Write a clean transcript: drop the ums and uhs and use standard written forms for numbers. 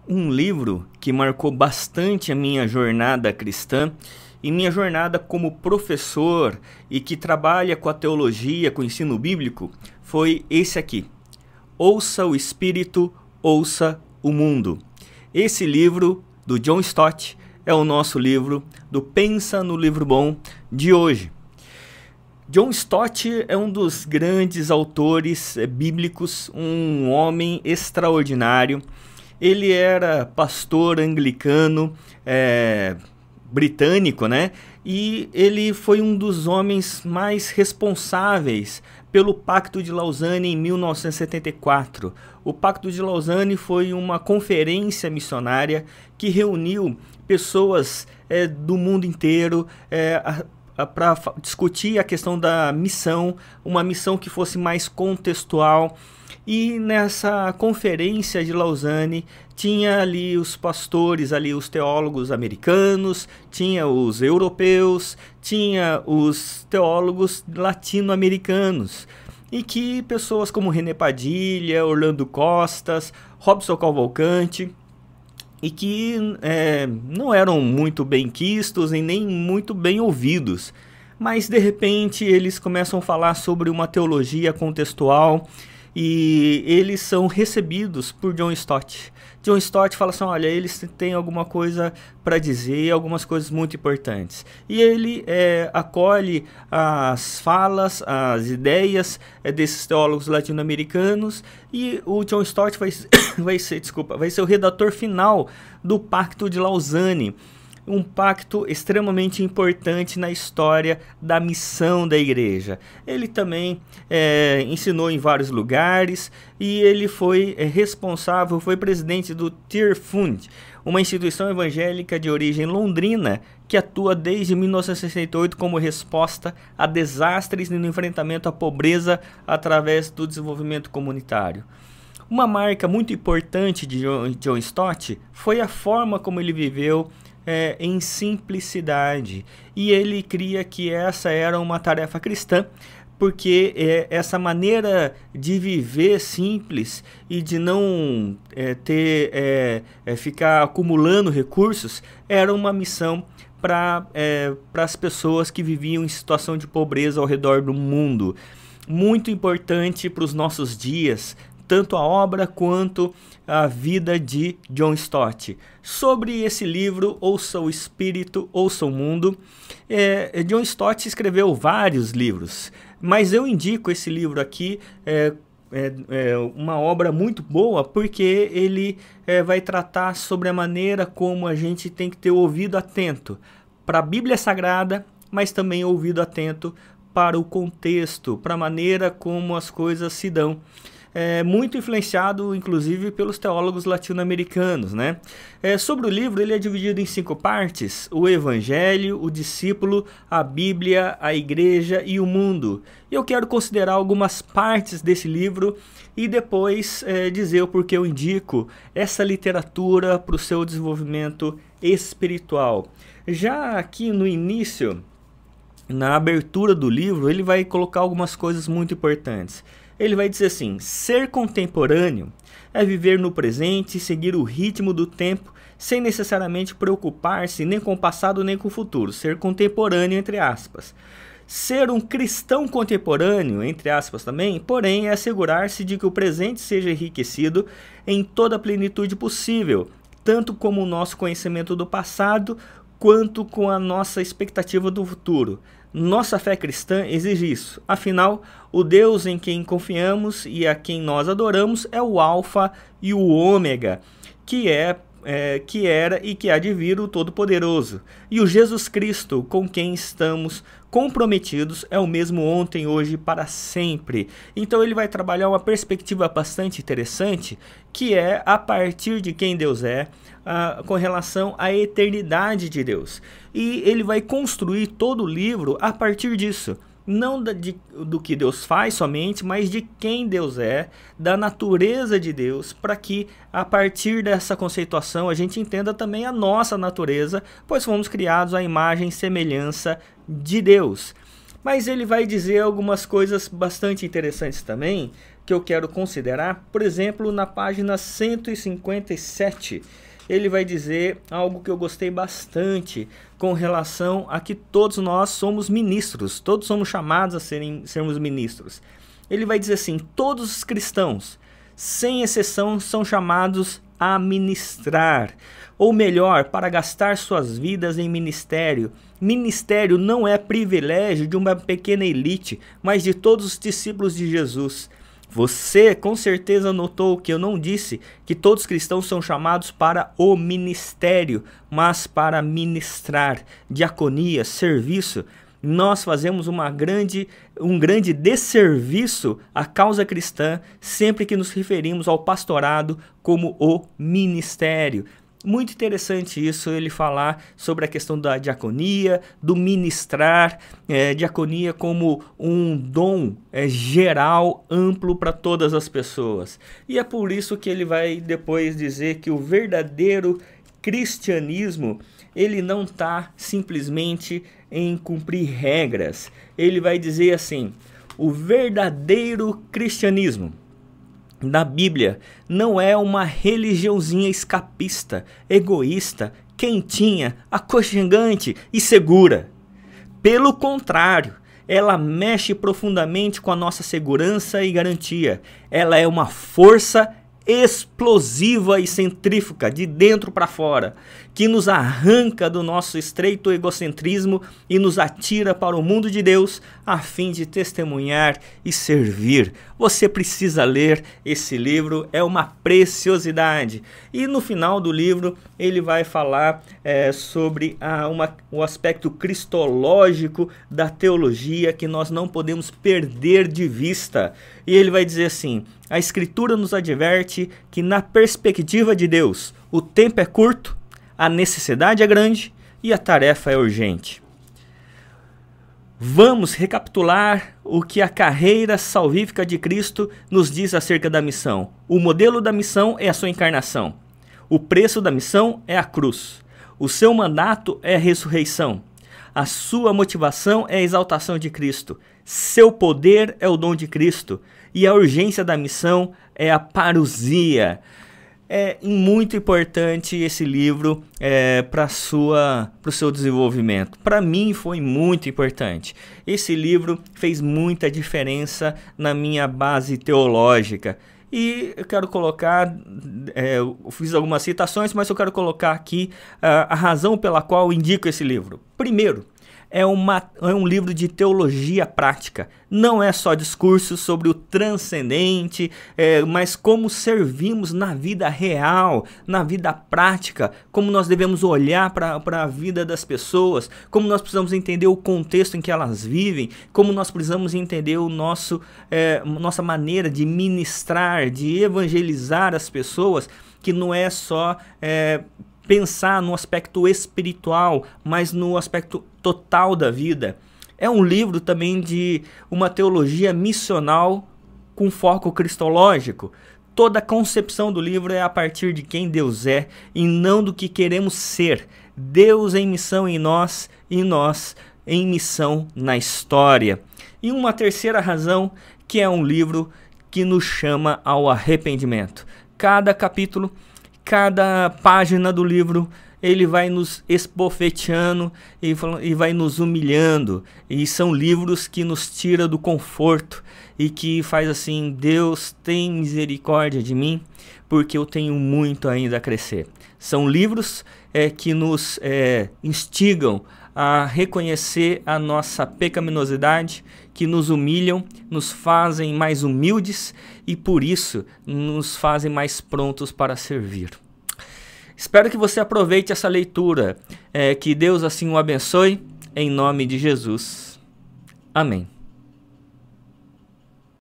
Um livro que marcou bastante a minha jornada cristã e minha jornada como professor e que trabalha com a teologia, com o ensino bíblico, foi esse aqui. Ouça o Espírito, ouça o mundo. Esse livro do John Stott é o nosso livro do Pensa no Livro Bom de hoje. John Stott é um dos grandes autores bíblicos, um homem extraordinário. Ele era pastor anglicano, britânico, né? E ele foi um dos homens mais responsáveis pelo Pacto de Lausanne em 1974. O Pacto de Lausanne foi uma conferência missionária que reuniu pessoas do mundo inteiro para discutir a questão da missão, uma missão que fosse mais contextual. E nessa conferência de Lausanne tinha ali os pastores, ali os teólogos americanos, tinha os europeus, tinha os teólogos latino-americanos. E que pessoas como René Padilha, Orlando Costas, Robson Cavalcante, e que não eram muito bem quistos e nem muito bem ouvidos. Mas de repente eles começam a falar sobre uma teologia contextual e eles são recebidos por John Stott. John Stott fala assim, olha, eles têm alguma coisa para dizer, algumas coisas muito importantes. E ele acolhe as falas, as ideias desses teólogos latino-americanos, e o John Stott vai ser o redator final do Pacto de Lausanne. Um pacto extremamente importante na história da missão da igreja. Ele também ensinou em vários lugares e ele foi responsável, foi presidente do Tear Fund, uma instituição evangélica de origem londrina que atua desde 1968 como resposta a desastres e no enfrentamento à pobreza através do desenvolvimento comunitário. Uma marca muito importante de John Stott foi a forma como ele viveu em simplicidade, e ele cria que essa era uma tarefa cristã, porque essa maneira de viver simples e de não ficar acumulando recursos era uma missão para as pessoas que viviam em situação de pobreza ao redor do mundo. Muito importante para os nossos dias, tanto a obra quanto a vida de John Stott. Sobre esse livro, Ouça o Espírito, Ouça o Mundo, John Stott escreveu vários livros, mas eu indico esse livro aqui, uma obra muito boa, porque ele vai tratar sobre a maneira como a gente tem que ter o ouvido atento para a Bíblia Sagrada, mas também ouvido atento para o contexto, para a maneira como as coisas se dão. Muito influenciado, inclusive, pelos teólogos latino-americanos, né? Sobre o livro, ele é dividido em 5 partes: o Evangelho, o discípulo, a Bíblia, a Igreja e o mundo. E eu quero considerar algumas partes desse livro e depois dizer o porquê eu indico essa literatura para o seu desenvolvimento espiritual. Já aqui no início, na abertura do livro, ele vai colocar algumas coisas muito importantes. Ele vai dizer assim: ser contemporâneo é viver no presente e seguir o ritmo do tempo sem necessariamente preocupar-se nem com o passado nem com o futuro. Ser contemporâneo, entre aspas. Ser um cristão contemporâneo, entre aspas também, porém, é assegurar-se de que o presente seja enriquecido em toda a plenitude possível, tanto como o nosso conhecimento do passado, quanto com a nossa expectativa do futuro. Nossa fé cristã exige isso. Afinal, o Deus em quem confiamos e a quem nós adoramos é o Alfa e o Ômega, que era e que há de vir o Todo-Poderoso. E o Jesus Cristo, com quem estamos comprometidos, é o mesmo ontem, hoje e para sempre. Então ele vai trabalhar uma perspectiva bastante interessante, que é a partir de quem Deus é, com relação à eternidade de Deus. E ele vai construir todo o livro a partir disso. Não do que Deus faz somente, mas de quem Deus é, da natureza de Deus, para que a partir dessa conceituação a gente entenda também a nossa natureza, pois fomos criados à imagem e semelhança de Deus. Mas ele vai dizer algumas coisas bastante interessantes também, que eu quero considerar. Por exemplo, na página 157, ele vai dizer algo que eu gostei bastante com relação a que todos nós somos ministros, todos somos chamados a sermos ministros. Ele vai dizer assim: todos os cristãos, sem exceção, são chamados a ministrar, ou melhor, para gastar suas vidas em ministério. Ministério não é privilégio de uma pequena elite, mas de todos os discípulos de Jesus. Você com certeza notou que eu não disse que todos os cristãos são chamados para o ministério, mas para ministrar, diaconia, serviço. Nós fazemos um grande desserviço à causa cristã sempre que nos referimos ao pastorado como o ministério. Muito interessante isso, ele falar sobre a questão da diaconia, do ministrar, diaconia como um dom geral, amplo para todas as pessoas. E é por isso que ele vai depois dizer que o verdadeiro cristianismo, ele não está simplesmente em cumprir regras. Ele vai dizer assim: o verdadeiro cristianismo da Bíblia não é uma religiãozinha escapista, egoísta, quentinha, aconchegante e segura. Pelo contrário, ela mexe profundamente com a nossa segurança e garantia. Ela é uma força explosiva e centrífuga de dentro para fora, que nos arranca do nosso estreito egocentrismo e nos atira para o mundo de Deus a fim de testemunhar e servir. Você precisa ler esse livro, é uma preciosidade. E no final do livro ele vai falar sobre o aspecto cristológico da teologia que nós não podemos perder de vista. E ele vai dizer assim: a Escritura nos adverte que na perspectiva de Deus o tempo é curto, a necessidade é grande e a tarefa é urgente. Vamos recapitular o que a carreira salvífica de Cristo nos diz acerca da missão. O modelo da missão é a sua encarnação. O preço da missão é a cruz. O seu mandato é a ressurreição. A sua motivação é a exaltação de Cristo. Seu poder é o dom de Cristo. E a urgência da missão é a parousia. É muito importante esse livro para o seu desenvolvimento. Para mim foi muito importante. Esse livro fez muita diferença na minha base teológica. E eu quero colocar, eu fiz algumas citações, mas eu quero colocar aqui a razão pela qual eu indico esse livro. Primeiro, é um livro de teologia prática. Não é só discurso sobre o transcendente, mas como servimos na vida real, na vida prática, como nós devemos olhar para a vida das pessoas, como nós precisamos entender o contexto em que elas vivem, como nós precisamos entender nossa maneira de ministrar, de evangelizar as pessoas, que não é só pensar no aspecto espiritual, mas no aspecto total da vida. É um livro também de uma teologia missional com foco cristológico. Toda a concepção do livro é a partir de quem Deus é e não do que queremos ser. Deus em missão em nós e nós em missão na história. E uma terceira razão, que é um livro que nos chama ao arrependimento. Cada capítulo, cada página do livro, ele vai nos esbofeteando e vai nos humilhando. E são livros que nos tiram do conforto e que faz assim: Deus tem misericórdia de mim, porque eu tenho muito ainda a crescer. São livros que nos instigam a reconhecer a nossa pecaminosidade, que nos humilham, nos fazem mais humildes e por isso nos fazem mais prontos para servir. Espero que você aproveite essa leitura, que Deus assim o abençoe, em nome de Jesus. Amém.